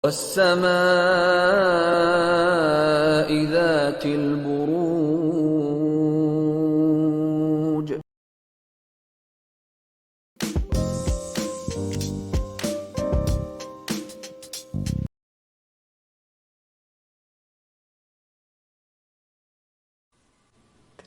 والسماء ذات البروج.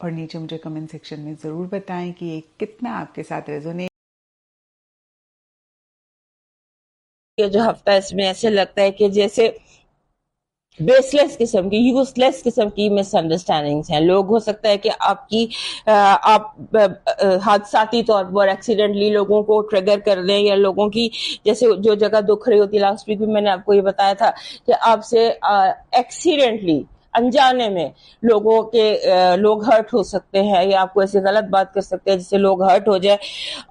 اور نیچے مجھے کمنٹ سیکشن میں ضرور بتائیں کہ یہ کتنا آپ کے ساتھ ریزونیٹ. یہ جو ہفتہ اس میں ایسے لگتا ہے کہ جیسے بیس لیس قسم کی یوز لیس قسم کی مس انڈرسٹینڈنگس ہیں. لوگ ہو سکتا ہے کہ آپ حادثاتی طور پر ایکسیڈنٹلی لوگوں کو ٹریگر کر دیں, یا لوگوں کی جیسے جو جگہ دکھ رہی ہوتی ہے. لاسٹ ویک بھی میں نے آپ کو یہ بتایا تھا کہ آپ سے ایکسیڈنٹلی انجانے میں لوگ ہرٹ ہو سکتے ہیں, یا آپ کو ایسی غلط بات کر سکتے ہیں جس سے لوگ ہرٹ ہو جائے.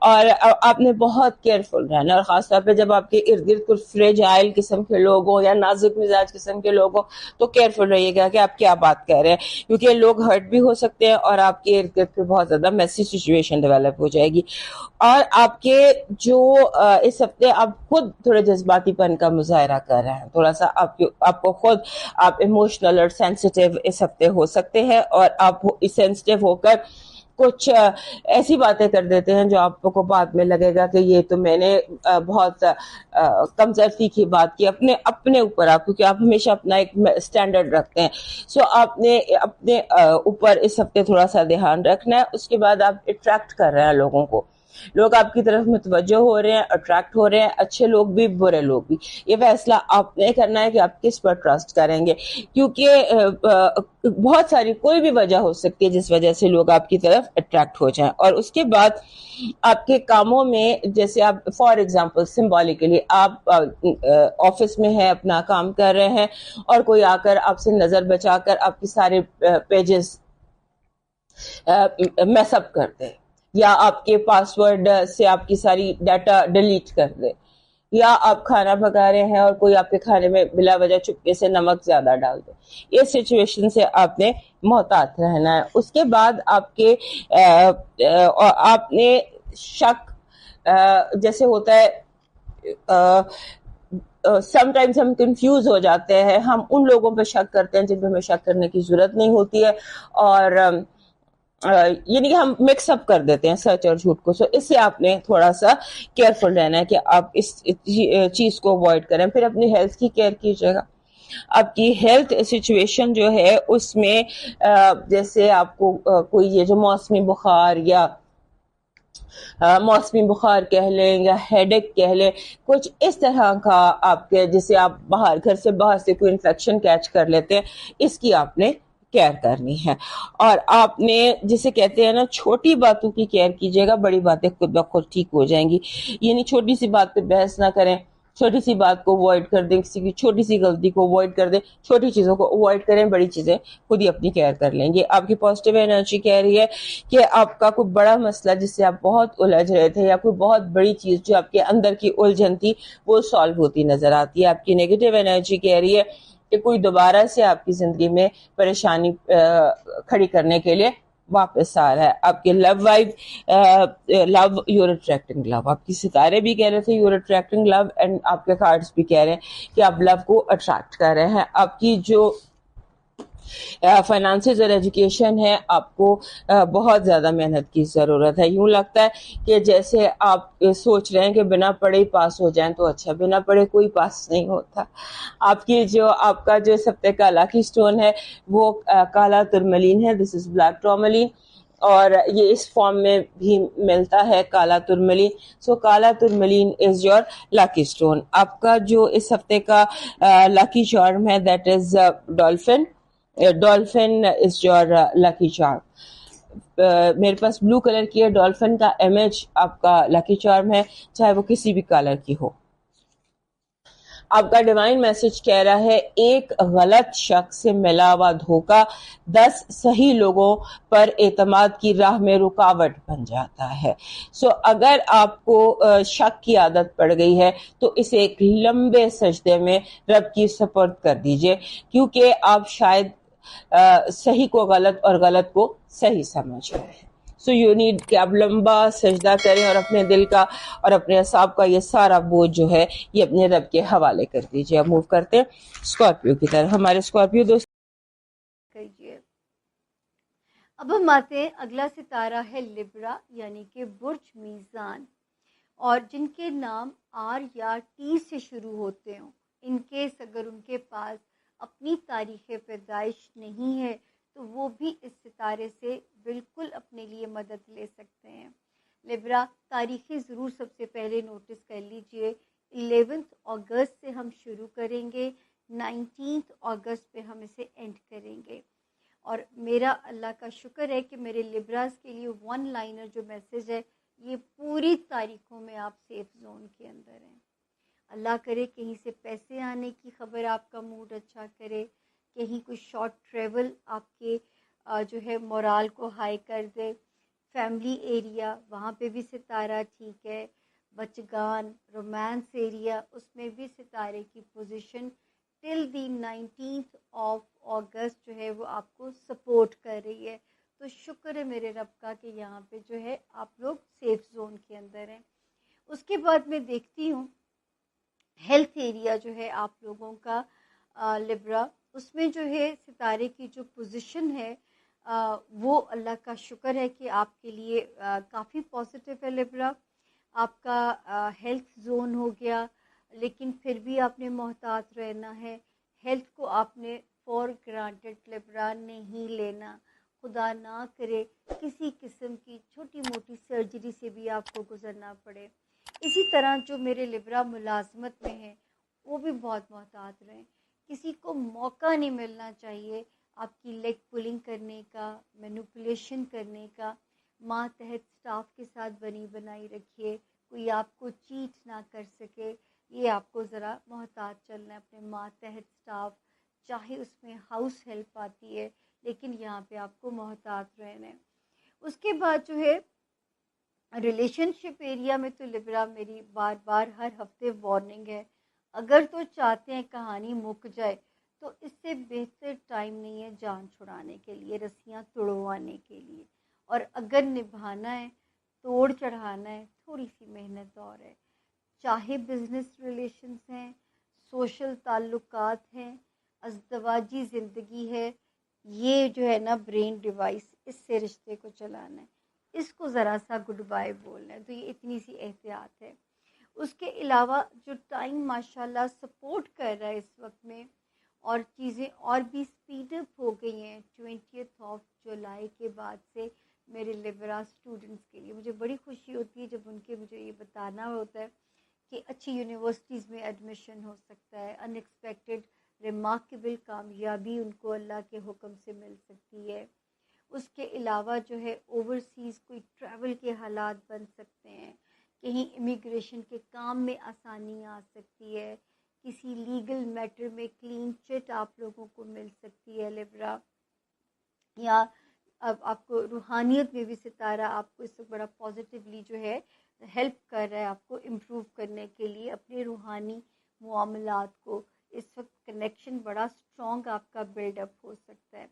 اور آپ نے بہت کیئرفل رہنا, اور خاص طور پہ جب آپ کے ارد گرد کچھ فریجائل قسم کے لوگ ہوں یا نازک مزاج قسم کے لوگ ہوں, تو کیئرفل رہیے گا کہ آپ کیا بات کہہ رہے ہیں, کیونکہ لوگ ہرٹ بھی ہو سکتے ہیں اور آپ کے ارد گرد پہ بہت زیادہ میسی سچویشن ڈیولپ ہو جائے گی. اور آپ کے جو اس ہفتے آپ خود تھوڑے جذباتی پن کا مظاہرہ کر رہے ہیں, تھوڑا سا آپ کو خود آپ ایموشنل اور سینسیٹیو اس ہفتے ہو سکتے ہیں, اور آپ سینسیٹیو ہو کر کچھ ایسی باتیں کر دیتے ہیں جو آپ کو بعد میں لگے گا کہ یہ تو میں نے بہت کمزرتی کی بات کی اپنے اوپر آپ, کیونکہ آپ ہمیشہ اپنا ایک اسٹینڈرڈ رکھتے ہیں. سو آپ نے اپنے اوپر اس ہفتے تھوڑا سا دھیان رکھنا ہے. اس کے بعد آپ اٹریکٹ کر رہے ہیں لوگوں کو, لوگ آپ کی طرف متوجہ ہو رہے ہیں, اٹریکٹ ہو رہے ہیں, اچھے لوگ بھی برے لوگ بھی. یہ فیصلہ آپ نے کرنا ہے کہ آپ کس پر ٹرسٹ کریں گے, کیونکہ بہت ساری کوئی بھی وجہ ہو سکتی ہے جس وجہ سے لوگ آپ کی طرف اٹریکٹ ہو جائیں. اور اس کے بعد آپ کے کاموں میں, جیسے آپ فار ایگزامپل سمبولیکلی آپ آفس میں ہیں, اپنا کام کر رہے ہیں, اور کوئی آ کر آپ سے نظر بچا کر آپ کی سارے پیجز میس اپ کر دے, یا آپ کے پاسورڈ سے آپ کی ساری ڈیٹا ڈیلیٹ کر دے, یا آپ کھانا پکا رہے ہیں اور کوئی آپ کے کھانے میں بلا وجہ چپکے سے نمک زیادہ ڈال دے. اس سچویشن سے آپ نے محتاط رہنا ہے. اس کے بعد آپ نے شک, جیسے ہوتا ہے سم ٹائمز ہم کنفیوز ہو جاتے ہیں, ہم ان لوگوں پہ شک کرتے ہیں جن پہ ہمیں شک کرنے کی ضرورت نہیں ہوتی ہے, اور یعنی کہ ہم مکس اپ کر دیتے ہیں سچ اور جھوٹ کو. سو اس سے آپ نے تھوڑا سا کیئرفل رہنا ہے کہ آپ اس چیز کو اوائڈ کریں. پھر اپنی ہیلتھ کی کیئر کیجیے گا. آپ کی ہیلتھ سچویشن جو ہے اس میں جیسے آپ کو کوئی یہ جو موسمی بخار کہہ لیں یا ہیڈ ایک کہہ لیں, کچھ اس طرح کا آپ کے جسے آپ گھر سے باہر سے کوئی انفیکشن کیچ کر لیتے ہیں, اس کی آپ نے کیئر کرنی ہے. اور آپ نے جسے کہتے ہیں نا چھوٹی باتوں کی کیئر کیجیے گا, بڑی باتیں خود بخود ٹھیک ہو جائیں گی. یعنی چھوٹی سی بات پہ بحث نہ کریں, چھوٹی سی بات کو اوائڈ کر دیں, کسی کی چھوٹی سی غلطی کو اوائڈ کر دیں, چھوٹی چیزوں کو اوائڈ کریں, بڑی چیزیں خود ہی اپنی کیئر کر لیں گے. آپ کی پازیٹیو انرجی کہہ رہی ہے کہ آپ کا کوئی بڑا مسئلہ جس سے آپ بہت الجھ رہے تھے, یا کوئی بہت بڑی چیز جو آپ کے اندر کی الجھن تھی وہ سالو ہوتی نظر آتی ہے. آپ کی نیگیٹو انرجی کہہ رہی ہے کہ کوئی دوبارہ سے آپ کی زندگی میں پریشانی کھڑی کرنے کے لیے واپس آ رہا ہے. آپ کے لو یور اٹریکٹنگ لو, آپ کی ستارے بھی کہہ رہے تھے یور اٹریکٹنگ لو, اینڈ آپ کے کارڈز بھی کہہ رہے ہیں کہ آپ لو کو اٹریکٹ کر رہے ہیں. آپ کی جو فائنانسز اور ایجوکیشن ہے, آپ کو بہت زیادہ محنت کی ضرورت ہے. یوں لگتا ہے کہ جیسے آپ سوچ رہے ہیں کہ بنا پڑھے ہی پاس ہو جائیں تو اچھا, بنا پڑھے کوئی پاس نہیں ہوتا. آپ کا جو اس ہفتے کا لاکی سٹون ہے وہ کالا ترملین ہے, دس از بلیک ٹورملین, اور یہ اس فارم میں بھی ملتا ہے کالا ترملین. سو کالا ترملین از یور لاکی سٹون. آپ کا جو اس ہفتے کا لاکی چارم ہے that is dolphin. Dolphin is your lucky charm. میرے پاس بلو کلر کی ہے, ڈولفن کا امیج آپ کا لکی چارم ہے, چاہے وہ کسی بھی کلر کی ہو. آپ کا ڈیوائن میسج کہہ رہا ہے ایک غلط شخص سے ملا ہوا دھوکہ 10 صحیح لوگوں پر اعتماد کی راہ میں رکاوٹ بن جاتا ہے. سو اگر آپ کو شک کی عادت پڑ گئی ہے تو اسے ایک لمبے سجدے میں رب کی سپرد کر دیجئے, کیونکہ آپ شاید صحیح کو غلط اور غلط کو صحیح سمجھ رہے ہیں. سو یو نیڈ کہ آپ لمبا سجدہ کریں اور اپنے دل کا اور اپنے اعصاب کا یہ سارا بوجھ جو ہے یہ اپنے رب کے حوالے کر دیجئے. اب موو کرتے ہیں اسکارپیو کی طرف. ہمارے اسکارپیو دوست کہیے. اب ہم آتے ہیں, اگلا ستارہ ہے لبرا یعنی کہ برج میزان, اور جن کے نام آر یا ٹی سے شروع ہوتے ہوں, ان کیس اگر ان کے پاس اپنی تاریخ پیدائش نہیں ہے تو وہ بھی اس ستارے سے بالکل اپنے لیے مدد لے سکتے ہیں۔ لبرا، تاریخیں ضرور سب سے پہلے نوٹس کر لیجئے۔ 11 اگست سے ہم شروع کریں گے، 19 اگست پہ ہم اسے اینڈ کریں گے۔ اور میرا اللہ کا شکر ہے کہ میرے لبراز کے لیے 1 لائنر جو میسیج ہے، یہ پوری تاریخوں میں آپ سیف زون کے اندر ہیں۔ اللہ کرے کہیں سے پیسے آنے کی خبر آپ کا موڈ اچھا کرے، کہیں کوئی شارٹ ٹریول آپ کے جو ہے مورال کو ہائی کر دے۔ فیملی ایریا وہاں پہ بھی ستارہ ٹھیک ہے، بچگان رومانس ایریا اس میں بھی ستارے کی پوزیشن ٹل دی 19 اگست جو ہے وہ آپ کو سپورٹ کر رہی ہے۔ تو شکر ہے میرے رب کا کہ یہاں پہ جو ہے آپ لوگ سیف زون کے اندر ہیں۔ اس کے بعد میں دیکھتی ہوں ہیلتھ ایریا جو ہے آپ لوگوں کا لبرا، اس میں جو ہے ستارے کی جو پوزیشن ہے وہ اللہ کا شکر ہے کہ آپ کے لیے کافی پازیٹیو ہے لبرا۔ آپ کا ہیلتھ زون ہو گیا، لیکن پھر بھی آپ نے محتاط رہنا ہے۔ ہیلتھ کو آپ نے فور گرانٹیڈ لبرا نہیں لینا، خدا نہ کرے کسی قسم کی چھوٹی موٹی سرجری سے بھی آپ کو گزرنا پڑے۔ اسی طرح جو میرے لبرا ملازمت میں ہیں وہ بھی بہت محتاط رہیں، کسی کو موقع نہیں ملنا چاہیے آپ کی لیگ پولنگ کرنے کا، مینوپولیشن کرنے کا۔ ماتحت سٹاف کے ساتھ بنی بنائی رکھیے، کوئی آپ کو چیٹ نہ کر سکے، یہ آپ کو ذرا محتاط چلنا ہے اپنے ماتحت سٹاف، چاہے اس میں ہاؤس ہیلپ آتی ہے لیکن یہاں پہ آپ کو محتاط رہنا ہے۔ اس کے بعد جو ہے ریلیشن شپ ایریا میں تو لبرا میری بار بار ہر ہفتے وارننگ ہے، اگر تو چاہتے ہیں کہانی مک جائے تو اس سے بہتر ٹائم نہیں ہے جان چھڑانے کے لیے، رسیاں توڑوانے کے لیے، اور اگر نبھانا ہے توڑ چڑھانا ہے تھوڑی سی محنت اور ہے۔ چاہے بزنس ریلیشنز ہیں، سوشل تعلقات ہیں، ازدواجی زندگی ہے، یہ جو ہے نا برین ڈیوائس، اس سے رشتے کو چلانا ہے، اس کو ذرا سا گڈ بائی بولنا ہے، تو یہ اتنی سی احتیاط ہے۔ اس کے علاوہ جو ٹائم ماشاءاللہ سپورٹ کر رہا ہے اس وقت میں، اور چیزیں اور بھی سپیڈ اپ ہو گئی ہیں 20 جولائی کے بعد سے میرے لبرا اسٹوڈنٹس کے لیے مجھے بڑی خوشی ہوتی ہے جب ان کے مجھے یہ بتانا ہوتا ہے کہ اچھی یونیورسٹیز میں ایڈمیشن ہو سکتا ہے، ان ایکسپیکٹڈ ریمارکیبل کامیابی ان کو اللہ کے حکم سے مل سکتی ہے۔ اس کے علاوہ جو ہے اوورسیز کوئی ٹریول کے حالات بن سکتے ہیں، کہیں امیگریشن کے کام میں آسانی آ سکتی ہے، کسی لیگل میٹر میں کلین چٹ آپ لوگوں کو مل سکتی ہے لبرا، یا اب آپ کو روحانیت میں بھی ستارہ آپ کو اس وقت بڑا پازیٹیولی جو ہے ہیلپ کر رہا ہے آپ کو امپروو کرنے کے لیے اپنے روحانی معاملات کو۔ اس وقت کنیکشن بڑا اسٹرانگ آپ کا بلڈ اپ ہو سکتا ہے۔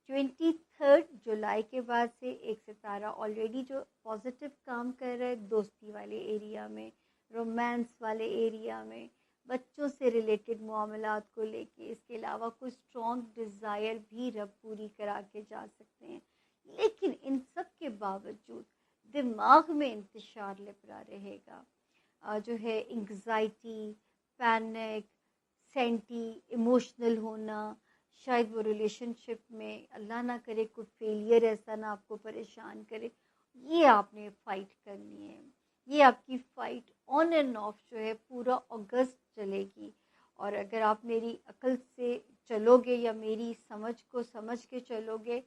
23 جولائی کے بعد سے ایک ستارہ آلریڈی جو پازیٹیو کام کر رہا ہے دوستی والے ایریا میں، رومانس والے ایریا میں، بچوں سے ریلیٹڈ معاملات کو لے کے، اس کے علاوہ کوئی اسٹرانگ ڈیزائر بھی رب پوری کرا کے جا سکتے ہیں۔ لیکن ان سب کے باوجود دماغ میں انتشار لبرا رہے گا، جو ہے انگزائٹی، پینک، سینٹی، ایموشنل ہونا، شاید وہ ریلیشن شپ میں اللہ نہ کرے کوئی فیلئر ایسا نہ آپ کو پریشان کرے، یہ آپ نے فائٹ کرنی ہے۔ یہ آپ کی فائٹ آن اینڈ آف جو ہے پورا اگست چلے گی، اور اگر آپ میری عقل سے چلو گے یا میری سمجھ کو سمجھ کے چلو گے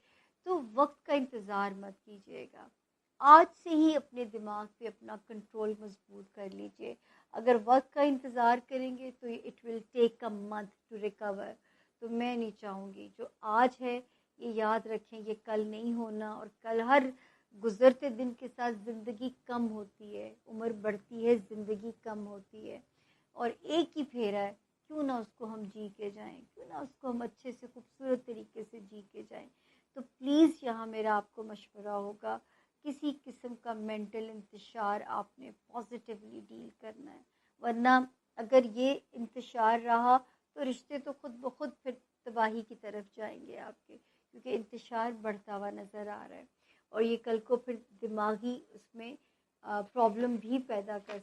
تو وقت کا انتظار مت کیجیے گا، آج سے ہی اپنے دماغ پہ اپنا کنٹرول مضبوط کر لیجئے۔ اگر وقت کا انتظار کریں گے تو it will take a month to recover, تو میں نہیں چاہوں گی جو آج ہے یہ یاد رکھیں یہ کل نہیں ہونا، اور کل ہر گزرتے دن کے ساتھ زندگی کم ہوتی ہے، عمر بڑھتی ہے، زندگی کم ہوتی ہے، اور ایک ہی پھیرا ہے، کیوں نہ اس کو ہم جی کے جائیں، کیوں نہ اس کو ہم اچھے سے خوبصورت طریقے سے جی کے جائیں۔ تو پلیز یہاں میرا آپ کو مشورہ ہوگا، کسی قسم کا مینٹل انتشار آپ نے پازیٹیولی ڈیل کرنا ہے، ورنہ اگر یہ انتشار رہا تو رشتے تو خود بخود پھر تباہی کی طرف جائیں گے آپ کے، کیونکہ انتشار بڑھتا ہوا نظر آ رہا ہے، اور یہ کل کو پھر دماغی اس میں پرابلم بھی پیدا کر